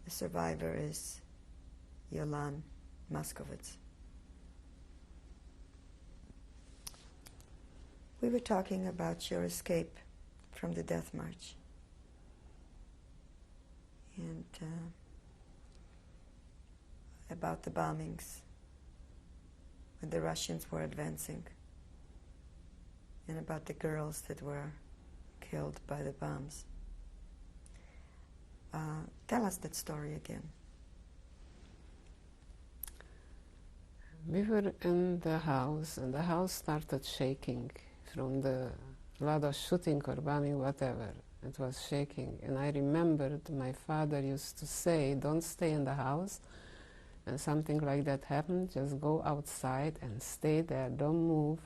The survivor is Jolan Moskowitz. We were talking about your escape from the death march. And about the bombings when the Russians were advancing, and about the girls that were killed by the bombs. Tell us that story again. We were in the house, and the house started shaking from the lot of shooting or bombing, whatever. It was shaking, and I remembered my father used to say, "Don't stay in the house," and something like that happened, just go outside and stay there, don't move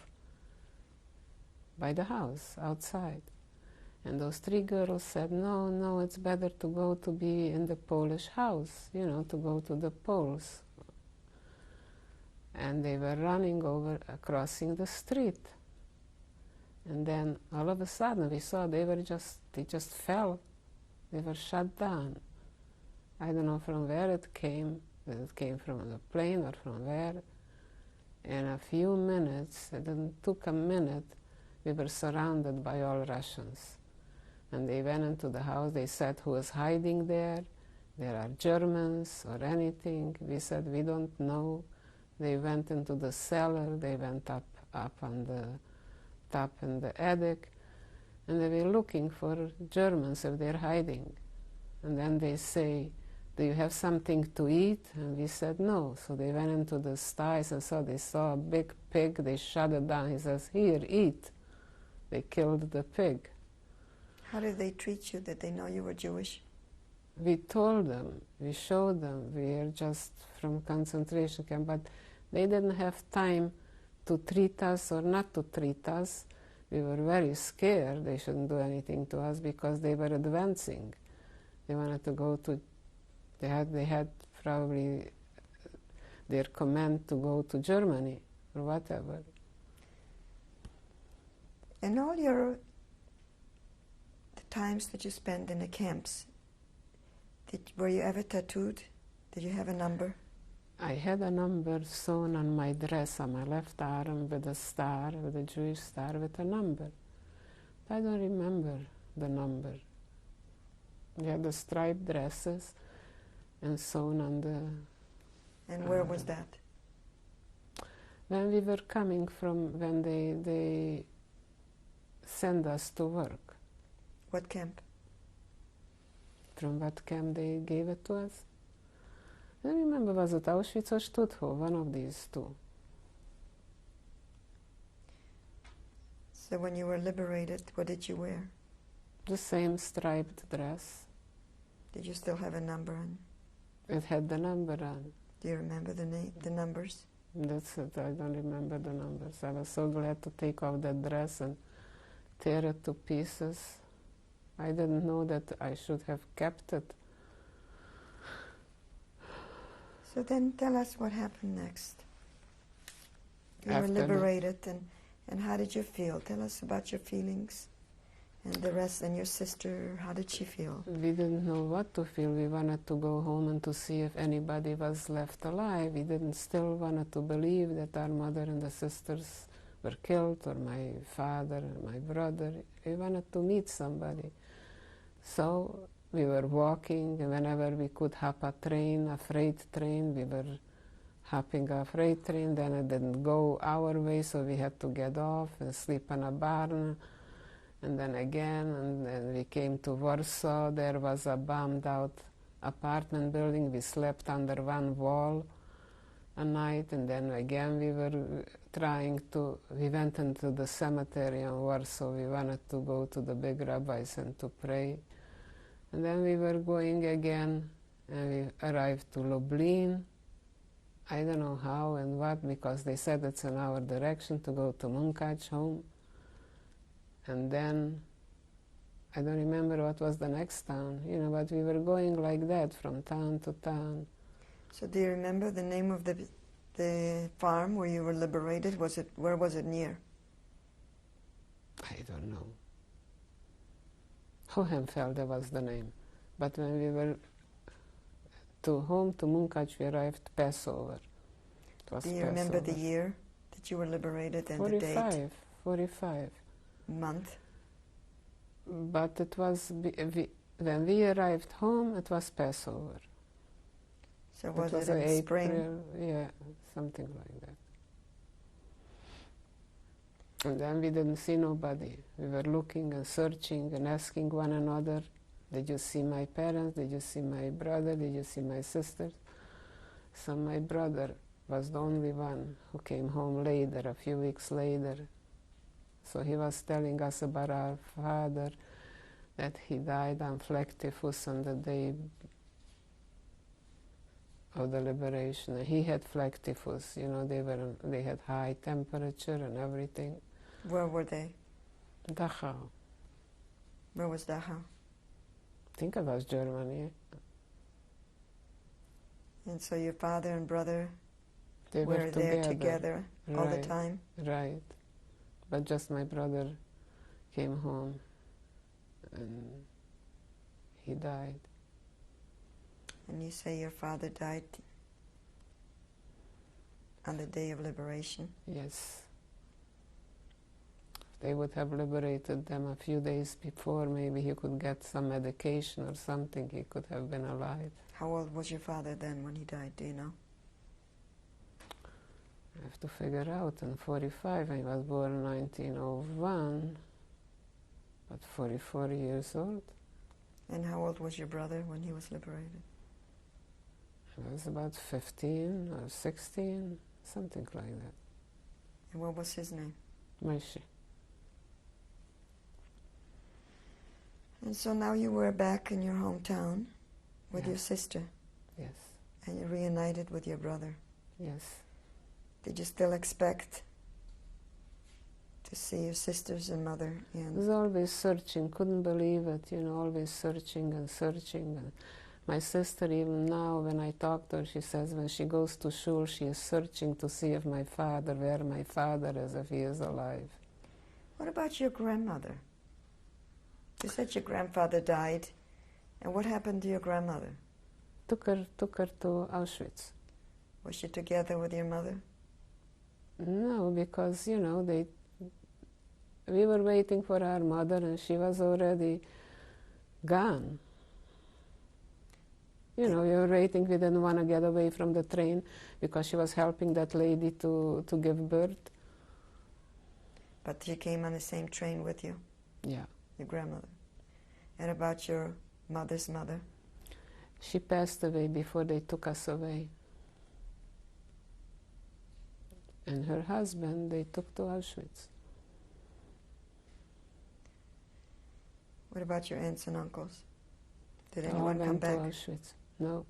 by the house, outside. And those three girls said, no, it's better to go to be in the Polish house, to go to the Poles. And they were running over, crossing the street. And then all of a sudden we saw they just fell. They were shut down. I don't know from where it came, whether it came from the plane or from where. In a few minutes, it took a minute, we were surrounded by all Russians. And they went into the house, they said, "Who is hiding there? There are Germans or anything." We said, "We don't know." They went into the cellar, they went up on the top in the attic, and they were looking for Germans if they're hiding. And then they say, "Do you have something to eat?" And we said, "No." So they went into the sties and they saw a big pig, they shut it down. He says, "Here, eat." They killed the pig. How did they treat you? Did they know you were Jewish? We told them, we showed them, we are just from concentration camp, but they didn't have time to treat us or not to treat us. We were very scared they shouldn't do anything to us because they were advancing. They wanted to go to, they had probably their command to go to Germany or whatever. And all the times that you spent in the camps, were you ever tattooed? Did you have a number? I had a number sewn on my dress on my left arm with a star, with a Jewish star with a number. I don't remember the number. We had the striped dresses and sewn on the... And where was that? When we were coming from, when they sent us to work. What camp? From what camp they gave it to us? I don't remember, was it Auschwitz or Stutthof, one of these two. So when you were liberated, what did you wear? The same striped dress. Did you still have a number on? It had the number on. Do you remember the numbers? That's it, I don't remember the numbers. I was so glad to take off that dress and tear it to pieces. I didn't know that I should have kept it. So then tell us what happened next. You were After liberated, and how did you feel? Tell us about your feelings. And the rest, and your sister, how did she feel? We didn't know what to feel. We wanted to go home and to see if anybody was left alive. We didn't still wanted to believe that our mother and the sisters were killed, or my father or my brother. We wanted to meet somebody. So we were walking, and whenever we could hop a train, a freight train, we were hopping a freight train. Then it didn't go our way, so we had to get off and sleep in a barn. And then again, and then we came to Warsaw. There was a bombed out apartment building. We slept under one wall a night, and then again we were we went into the cemetery in Warsaw. We wanted to go to the big rabbis and to pray. And then we were going again, and we arrived to Lublin. I don't know how and what, because they said it's in our direction to go to Munkac home. And then, I don't remember what was the next town, but we were going like that from town to town. So do you remember the name of the farm where you were liberated? Where was it near? I don't know. Hohenfelde was the name. But when we were to home to Munkac, we arrived Passover. It was Do you remember the year that you were liberated and the date? 45. Month? But it was, when we arrived home, it was Passover. So was it in April, spring? Yeah, something like that. And then we didn't see nobody. We were looking and searching and asking one another, did you see my parents? Did you see my brother? Did you see my sisters? So my brother was the only one who came home later, a few weeks later. So he was telling us about our father, that he died on flag typhus on the day of the liberation. And he had flag typhus, you know, they had high temperature and everything. Where were they? Dachau. Where was Dachau? I think it was Germany. And so your father and brother They were there together all the Right. time? Right. But just my brother came home and he died. And you say your father died on the day of liberation? Yes. If they would have liberated them a few days before, maybe he could get some medication or something, he could have been alive. How old was your father then when he died, do you know? I have to figure out. In 45, I was born in 1901, but 44 years old. And how old was your brother when he was liberated? I was about 15 or 16, something like that. And what was his name? Moshe. And so now you were back in your hometown with your sister, Yes, and you reunited with your brother. yes. Did you still expect to see your sisters and mother? I was always searching, couldn't believe it, you know, always searching and searching. And my sister, even now, when I talk to her, she says when she goes to shul, she is searching to see if my father, where my father is, if he is alive. What about your grandmother? You said your grandfather died, and what happened to your grandmother? Took her to Auschwitz. Was she together with your mother? No, because, you know, we were waiting for our mother and she was already gone. You know, we were waiting, we didn't want to get away from the train because she was helping that lady to give birth. But she came on the same train with you, Yeah. your grandmother. And about your mother's mother? She passed away before they took us away. And her husband, they took to Auschwitz. What about your aunts and uncles? Did All anyone come went back? to Auschwitz. No.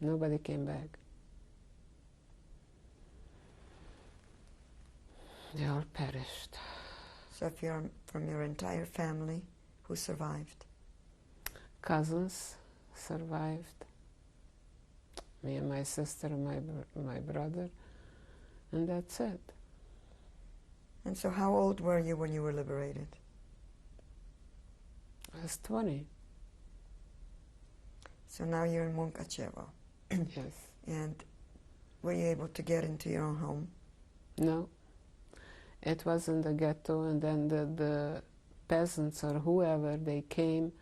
Nobody came back. They all perished. So if you're from your entire family, who survived? Cousins survived. Me and my sister and my brother. And that's it. And so how old were you when you were liberated? I was 20. So now you're in Munkachevo. Yes. And were you able to get into your own home? No. It was in the ghetto, and then the peasants or whoever, they came.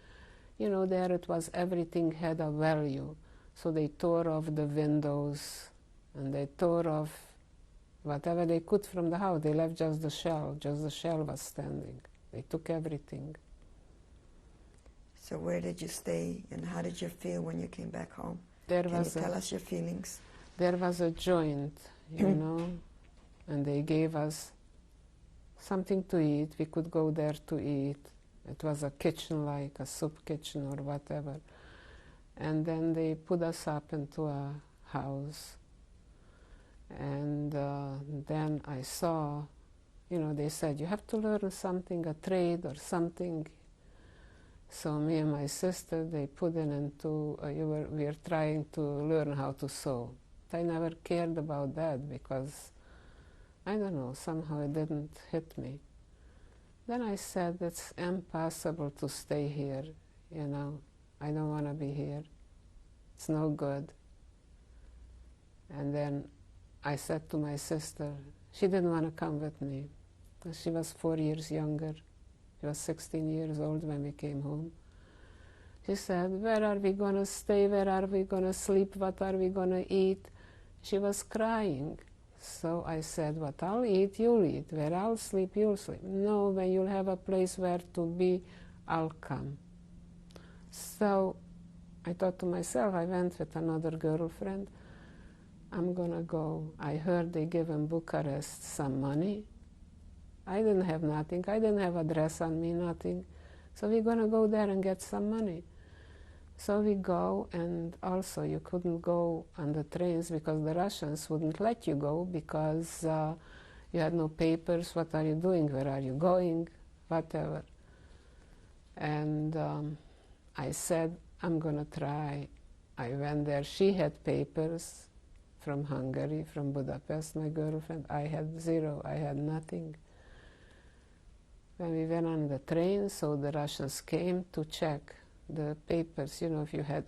You know, there it was, everything had a value. So they tore off the windows, and they tore off whatever they could from the house. They left just the shell was standing. They took everything. So where did you stay, and how did you feel when you came back home? Can you tell us your feelings? There was a joint, you know, and they gave us something to eat. We could go there to eat. It was a kitchen, like a soup kitchen or whatever. And then they put us up into a house. And then I saw, you know, they said, you have to learn something, a trade or something. So me and my sister, they put it into, we were trying to learn how to sew. I never cared about that because, I don't know, somehow it didn't hit me. Then I said, it's impossible to stay here, you know. I don't want to be here. It's no good. And then I said to my sister, she didn't want to come with me. She was 4 years younger. She was 16 years old when we came home. She said, where are we going to stay? Where are we going to sleep? What are we going to eat? She was crying. So I said, what I'll eat, you'll eat. Where I'll sleep, you'll sleep. No, when you'll have a place where to be, I'll come. So I thought to myself, I went with another girlfriend. I'm going to go. I heard they give in Bucharest some money. I didn't have nothing. I didn't have a dress on me, nothing. So we're going to go there and get some money. So we go, and also you couldn't go on the trains because the Russians wouldn't let you go because you had no papers. What are you doing? Where are you going? Whatever. And I said, I'm going to try. I went there. She had papers from Hungary, from Budapest, my girlfriend. I had zero. I had nothing. When we went on the train, so the Russians came to check the papers, you know, if you had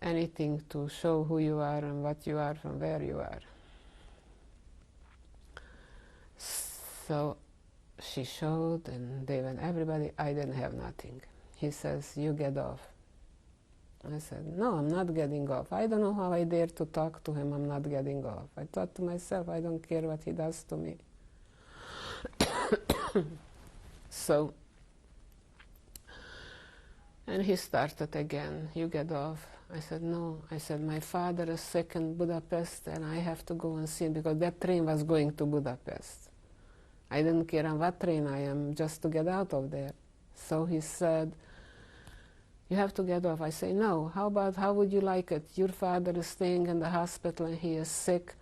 anything to show who you are and what you are, from where you are. So she showed, and they went, everybody. I didn't have nothing. He says, you get off. I said, no, I'm not getting off. I don't know how I dare to talk to him. I'm not getting off. I thought to myself, I don't care what he does to me. So, and he started again, you get off. I said, no. I said, my father is sick in Budapest and I have to go and see him because that train was going to Budapest. I didn't care on what train I am, just to get out of there. So he said, you have to get off. I say, no, how would you like it? Your father is staying in the hospital and he is sick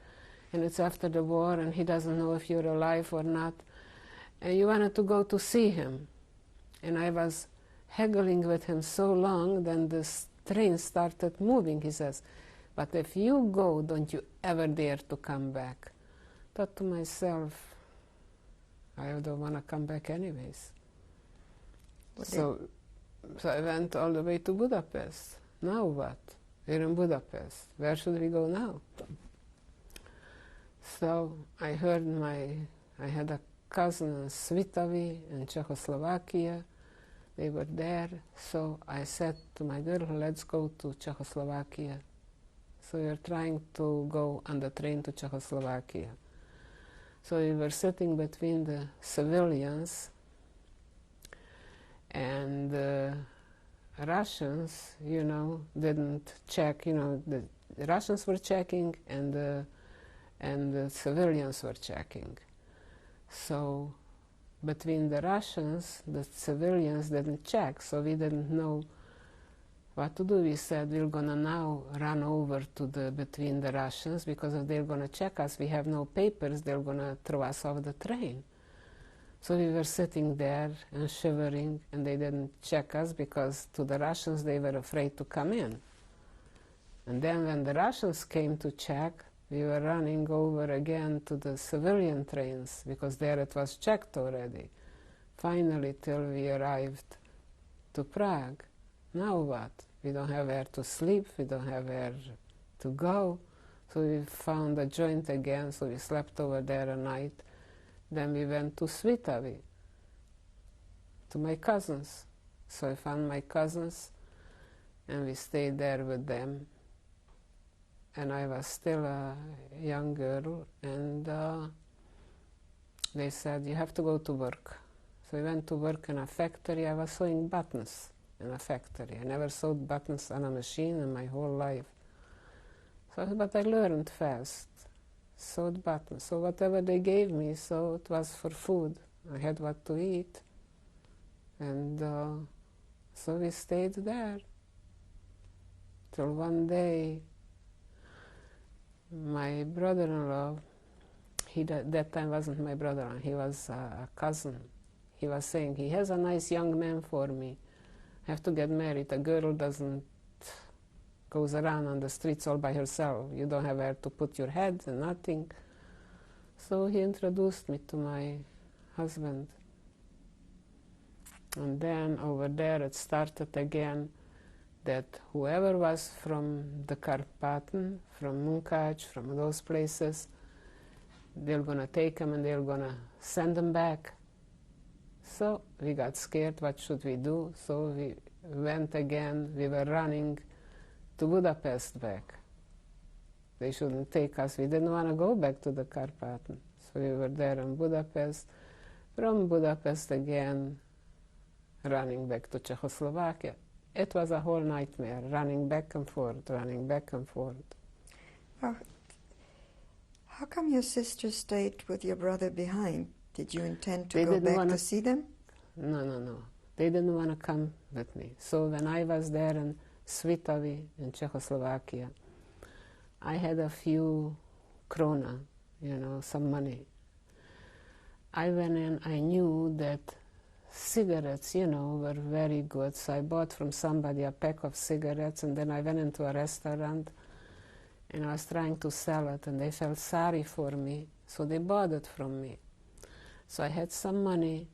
and it's after the war and he doesn't know if you're alive or not. And you wanted to go to see him. And I was haggling with him so long, then this train started moving, he says. But if you go, don't you ever dare to come back. Thought to myself, I don't want to come back anyways. So I went all the way to Budapest. Now what? We're in Budapest. Where should we go now? So I heard I had a cousin in Svitavy in Czechoslovakia. They were there. So I said to my girl, let's go to Czechoslovakia. So we were trying to go on the train to Czechoslovakia. So we were sitting between the civilians and the Russians, you know, didn't check, you know, the Russians were checking and the civilians were checking. So between the Russians, the civilians didn't check, so we didn't know what to do. We said we're gonna now run over to between the Russians because if they're gonna check us, we have no papers, they're gonna throw us off the train. So we were sitting there and shivering, and they didn't check us because to the Russians they were afraid to come in. And then when the Russians came to check, we were running over again to the civilian trains because there it was checked already. Finally, till we arrived to Prague. Now what? We don't have where to sleep, we don't have where to go. So we found a joint again, so we slept over there a night. Then we went to Svitavy, to my cousins. So I found my cousins and we stayed there with them. And I was still a young girl, and they said, you have to go to work. So I went to work in a factory. I was sewing buttons in a factory. I never sewed buttons on a machine in my whole life. So, but I learned fast. Sewed buttons. So whatever they gave me, so it was for food. I had what to eat. And so we stayed there. Till one day, my brother-in-law, that time wasn't my brother-in-law, he was a cousin. He was saying, he has a nice young man for me. I have to get married. A girl goes around on the streets all by herself. You don't have where to put your head and nothing. So he introduced me to my husband. And then over there it started again. that whoever was from the Carpathen, from Munkac, from those places, they're going to take them and they're going to send them back. So we got scared, what should we do? So we went again, we were running to Budapest back. They shouldn't take us, we didn't want to go back to the Carpathen. So we were there in Budapest, from Budapest again, running back to Czechoslovakia. It was a whole nightmare, running back and forth, running back and forth. Well, how come your sister stayed with your brother behind? Did you intend to go back to see them? No. They didn't want to come with me. So when I was there in Svitavy in Czechoslovakia, I had a few krona, some money. I went in, I knew that cigarettes, were very good. So I bought from somebody a pack of cigarettes, and then I went into a restaurant and I was trying to sell it, and they felt sorry for me, so they bought it from me. So I had some money,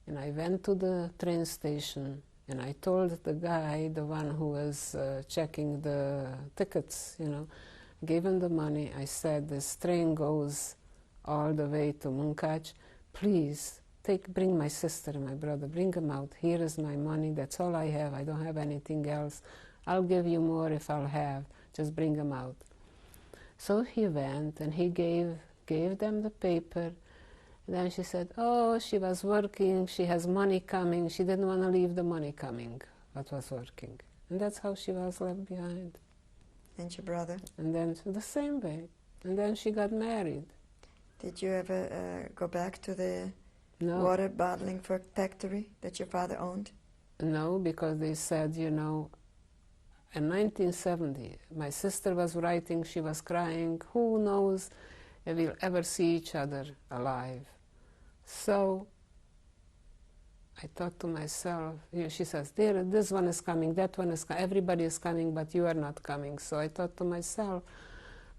and I went to the train station, and I told the guy, the one who was checking the tickets, gave him the money. I said, this train goes all the way to Munkac. Please, bring my sister and my brother, bring them out. Here is my money, that's all I have. I don't have anything else. I'll give you more if I'll have. Just bring them out. So he went, and he gave them the paper. Then she said, oh, she was working, she has money coming. She didn't want to leave the money coming, but was working. And that's how she was left behind. And your brother? And then the same way. And then she got married. Did you ever go back to the water bottling factory that your father owned? No, because they said, in 1970, my sister was writing, she was crying, who knows if we'll ever see each other alive. So I thought to myself, she says, this one is coming, that one is coming, everybody is coming, but you are not coming. So I thought to myself,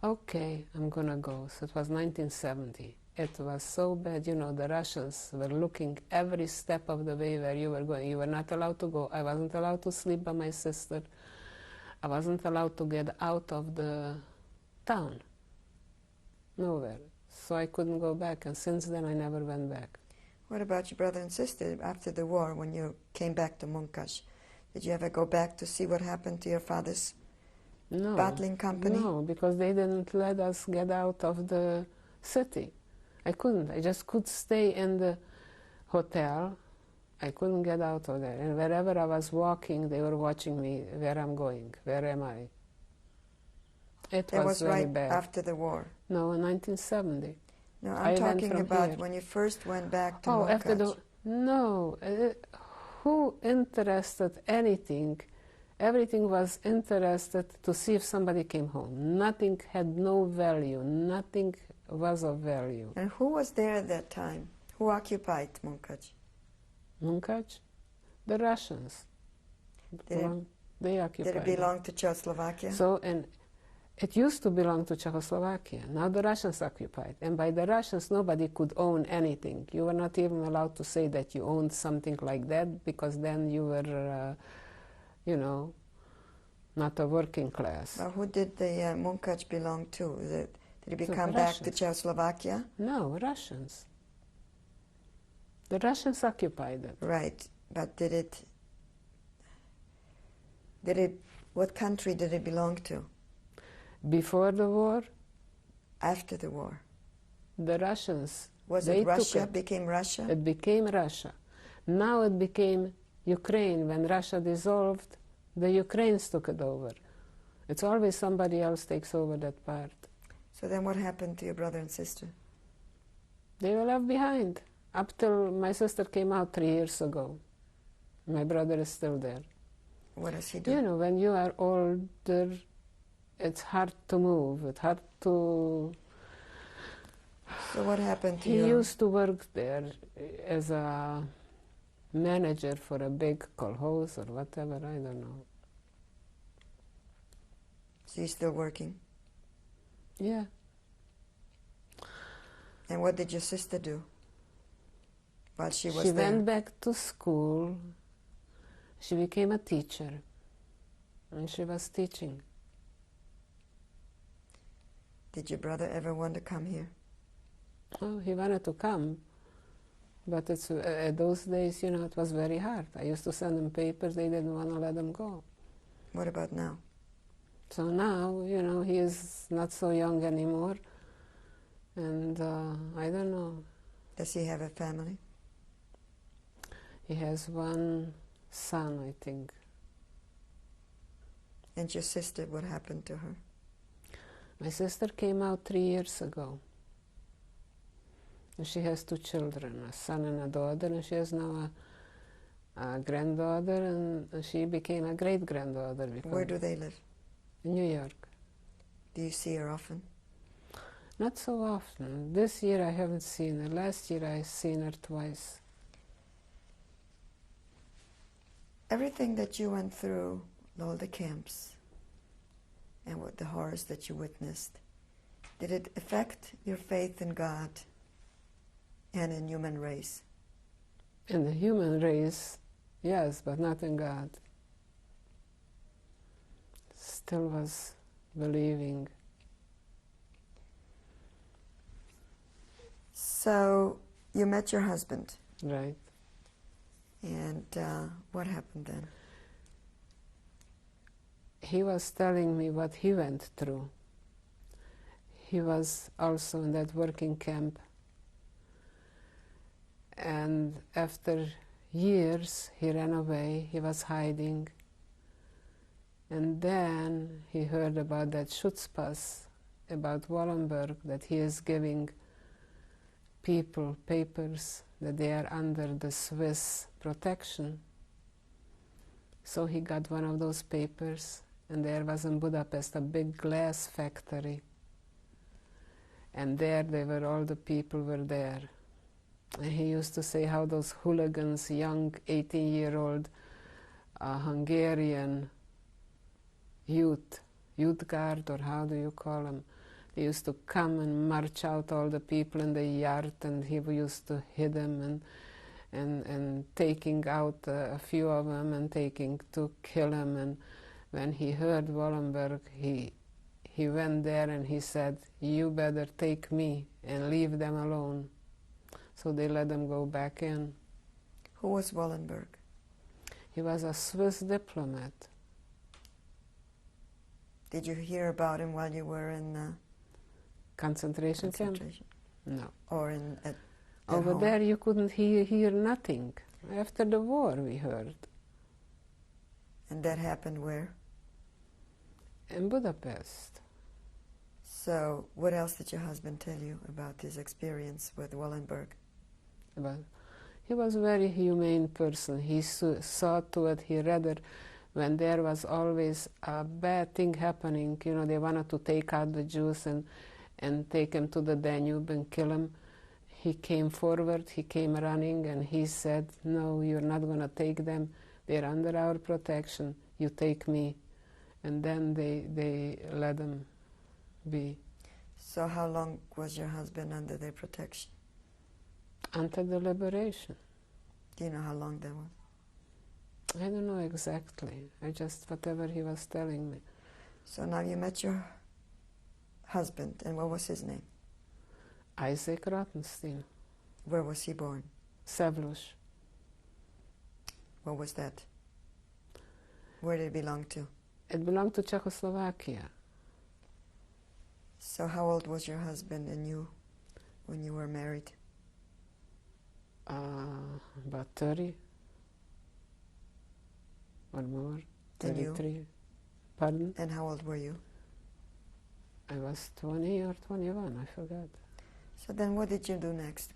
okay, I'm going to go. So it was 1970. It was so bad, the Russians were looking every step of the way where you were going. You were not allowed to go. I wasn't allowed to sleep by my sister. I wasn't allowed to get out of the town. Nowhere. So I couldn't go back, and since then I never went back. What about your brother and sister after the war, when you came back to Munkac? Did you ever go back to see what happened to your father's bottling company? No, because they didn't let us get out of the city. I couldn't. I just could stay in the hotel. I couldn't get out of there. And wherever I was walking, they were watching me, where I'm going, where am I. That was very right bad. After the war? No, in 1970. No, I'm talking about when you first went back to Munkac. After the... No. Who interested anything? Everything was interested to see if somebody came home. Nothing had no value. Nothing was of value. And who was there at that time? Who occupied Munkac? Munkac? The Russians. They occupied. Did it belong to Czechoslovakia? So, and it used to belong to Czechoslovakia. Now the Russians occupied. And by the Russians, nobody could own anything. You were not even allowed to say that you owned something like that, because then you were, not a working class. Well, who did the Munkac belong to? Did it become back to Czechoslovakia? No, Russians. The Russians occupied it. Right, but what country did it belong to? Before the war? After the war? The Russians. Was it Russia? Became Russia? It became Russia. Now it became Ukraine. When Russia dissolved, the Ukrainians took it over. It's always somebody else takes over that part. So then what happened to your brother and sister? They were left behind. Up till my sister came out 3 years ago. My brother is still there. What does he do? When you are older, it's hard to move. It's hard to... So what happened to you? He used to work there as a manager for a big kolkhoz or whatever, I don't know. So he's still working? Yeah. And what did your sister do while she was there? She there? went back to school. She became a teacher. and she was teaching. Did your brother ever want to come here? Oh, he wanted to come, but it's, at those days, you know, it was very hard. I used to send them papers, they didn't want to let him go. What about now? So now, you know, he is not so young anymore, and I don't know. Does he have a family? He has one son, I think. And your sister, what happened to her? My sister came out 3 years ago. And she has 2 children, a son and a daughter, and she has now a granddaughter, and she became a great-granddaughter. Where do they live? In New York. Do you see her often? Not so often. This year I haven't seen her. Last year I seen her twice. Everything that you went through, all the camps, and what the horrors that you witnessed, did it affect your faith in God and in human race? In the human race, yes, but not in God. Still was believing. So you met your husband. Right. And what happened then? He was telling me what he went through. He was also in that working camp. And after years, he ran away. He was hiding. And then he heard about that Schutzpass, about Wallenberg, that he is giving people papers that they are under the Swiss protection. So he got one of those papers, and there was in Budapest a big glass factory. And there they were, all the people were there. And he used to say how those hooligans, young 18-year-old Hungarian youth guard, or how do you call them, they used to come and march out all the people in the yard, and he used to hit them and taking out a few of them and taking to kill them. And when he heard Wallenberg, he went there and he said, "You better take me and leave them alone." So they let them go back in. Who was Wallenberg? He was a Swiss diplomat. Did you hear about him while you were in Concentration camp? No. Or at Over home? there you couldn't hear nothing. After the war we heard. And that happened where? In Budapest. So what else did your husband tell you about his experience with Wallenberg? But he was a very humane person. He saw to it, he rather, when there was always a bad thing happening, you know, they wanted to take out the Jews and take them to the Danube and kill them. He came forward, he came running, and he said, "No, you're not going to take them. They're under our protection. You take me." And then they let him be. So how long was your husband under their protection? Until the liberation. Do you know how long that was? I don't know exactly. I just, whatever he was telling me. So now you met your husband, and what was his name? Isaac Rottenstein. Where was he born? Szewlus. What was that? Where did it belong to? It belonged to Czechoslovakia. So how old was your husband and you when you were married? About 30 or more. And you? 33. Pardon? And how old were you? I was 20 or 21, I forgot. So then what did you do next?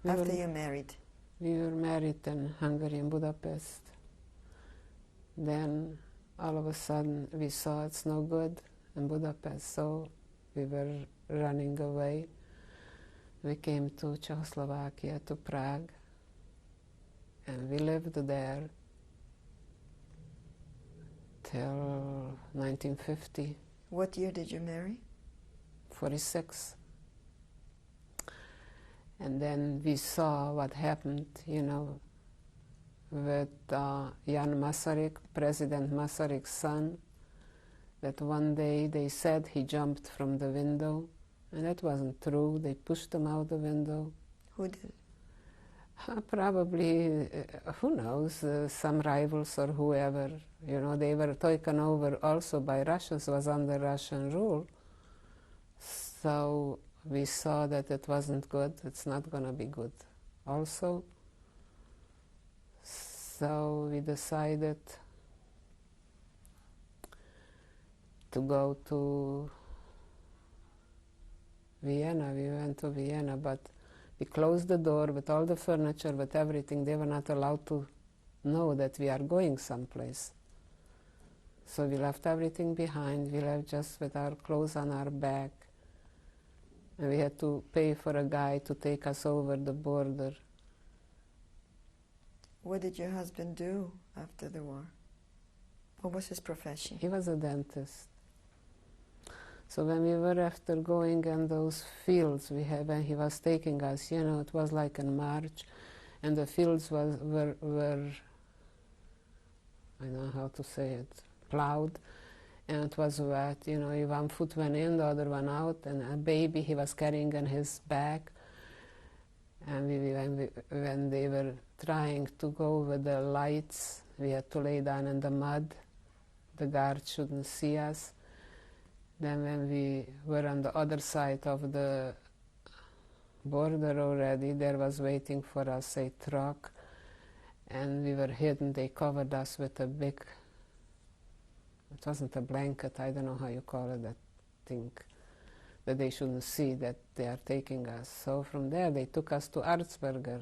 After you married? We were married in Hungary, in Budapest. Then all of a sudden we saw it's no good in Budapest, so we were running away. We came to Czechoslovakia, to Prague, and we lived there till 1950. What year did you marry? 46. And then we saw what happened, you know, with Jan Masaryk, President Masaryk's son, that one day they said he jumped from the window, and that wasn't true. They pushed him out the window. Who did? Probably, who knows, some rivals or whoever. You know, they were taken over also by Russians, was under Russian rule. So we saw that it wasn't good. It's not going to be good also. So we decided to go to Vienna. We went to Vienna, but we closed the door with all the furniture, with everything. They were not allowed to know that we are going someplace. So we left everything behind. We left just with our clothes on our back. And we had to pay for a guy to take us over the border. What did your husband do after the war? What was his profession? He was a dentist. So when we were after going in those fields, when he was taking us, you know, it was like in March, and the fields were I don't know how to say it, plowed, and it was wet. You know, one foot went in, the other one out, and a baby he was carrying on his back. And when they were trying to go with the lights, we had to lay down in the mud. The guards shouldn't see us. Then when we were on the other side of the border already, there was waiting for us a truck, and we were hidden. They covered us with a big, it wasn't a blanket, I don't know how you call it, that thing, that they shouldn't see that they are taking us. So from there they took us to Arzberger.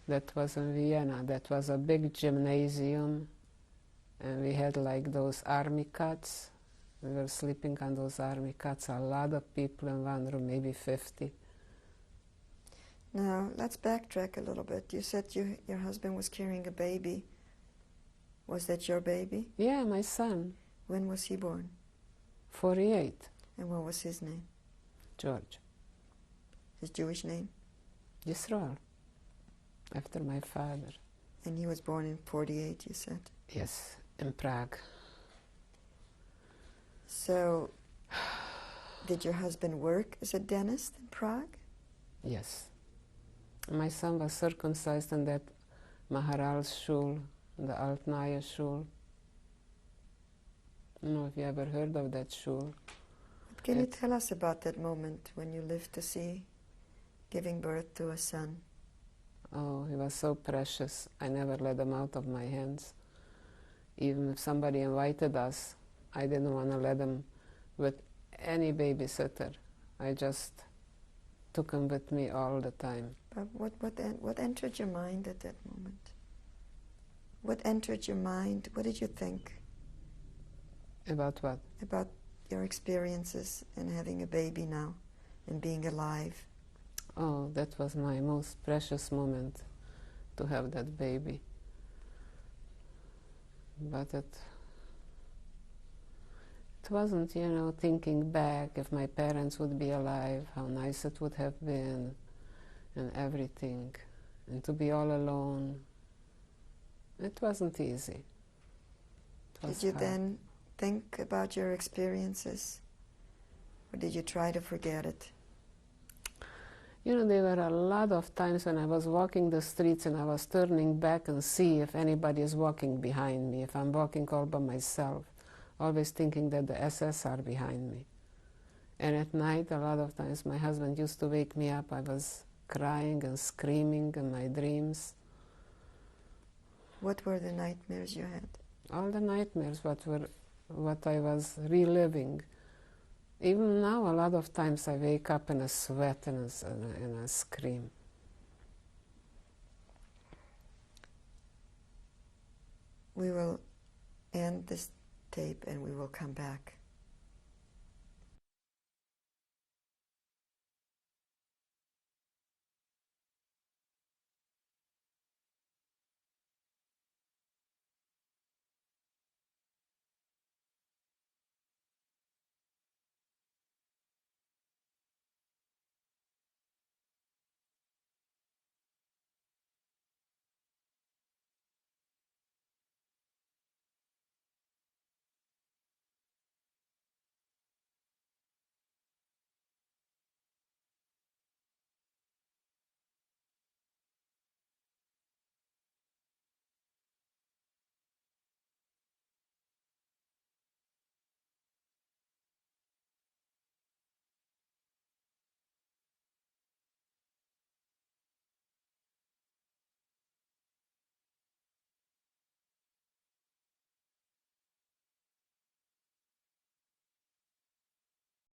That was in Vienna. That was a big gymnasium, and we had like those army cots. We were sleeping on those army cots, a lot of people in one room, maybe 50. Now, let's backtrack a little bit. You said your husband was carrying a baby. Was that your baby? Yeah, my son. When was he born? 48. And what was his name? George. His Jewish name? Yisrael, after my father. And he was born in 48, you said? Yes, in Prague. So, did your husband work as a dentist in Prague? Yes. My son was circumcised in that Maharal's shul, the Altnaya shul. I don't know if you ever heard of that shul. Can you tell us about that moment when you lived to see giving birth to a son? Oh, he was so precious. I never let him out of my hands. Even if somebody invited us, I didn't want to let him with any babysitter. I just took him with me all the time. But what entered your mind at that moment? What entered your mind? What did you think? About what? About your experiences and having a baby now and being alive. Oh, that was my most precious moment, to have that baby. But it wasn't, you know, thinking back if my parents would be alive, how nice it would have been, and everything. And to be all alone, it wasn't easy. Did you then think about your experiences, or did you try to forget it? You know, there were a lot of times when I was walking the streets and I was turning back and see if anybody is walking behind me, if I'm walking all by myself, always thinking that the SS are behind me. And at night, a lot of times, my husband used to wake me up. I was crying and screaming in my dreams. What were the nightmares you had? All the nightmares, what I was reliving. Even now, a lot of times I wake up in a sweat and a scream. We will end this tape and we will come back.